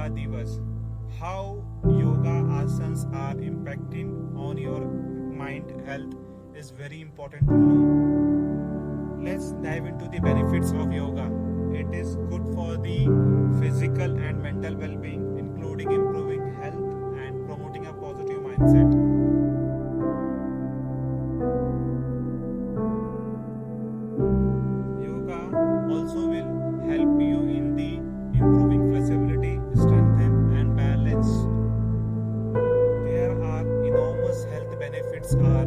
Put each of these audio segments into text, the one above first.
Divas. How yoga asanas are impacting on your mind health is very important to know. Let's dive into the benefits of yoga. It is good for the physical and mental well-being, including improving health and promoting a positive mindset. Yoga also will help you in the improving flexibility, strength and balance. There are enormous health benefits are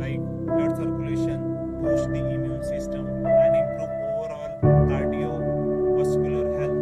like blood circulation, boost the immune system and improve overall cardiovascular health.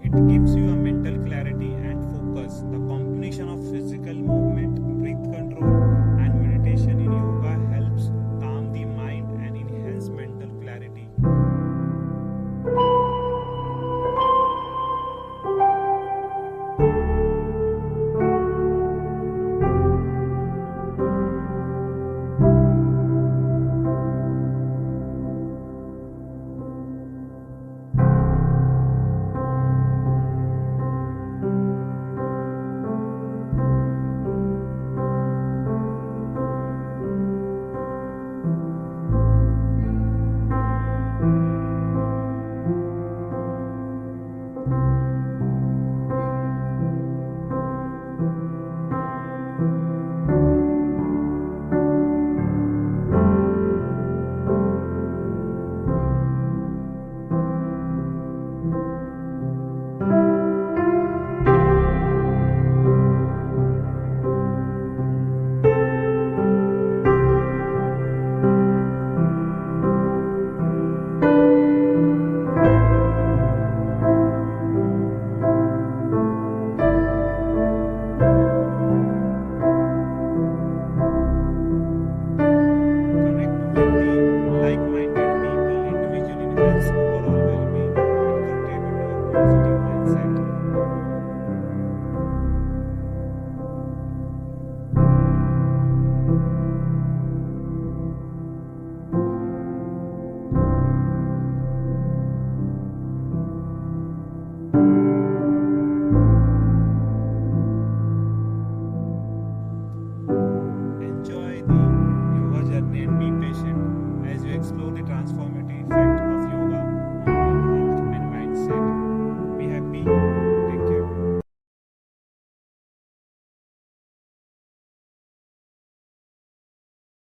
It gives you a mental clarity and focus. The combination of physical movement, breath control, and meditation in yoga helps calm the mind and enhance mental clarity. Connect with the like-minded people, individual enhance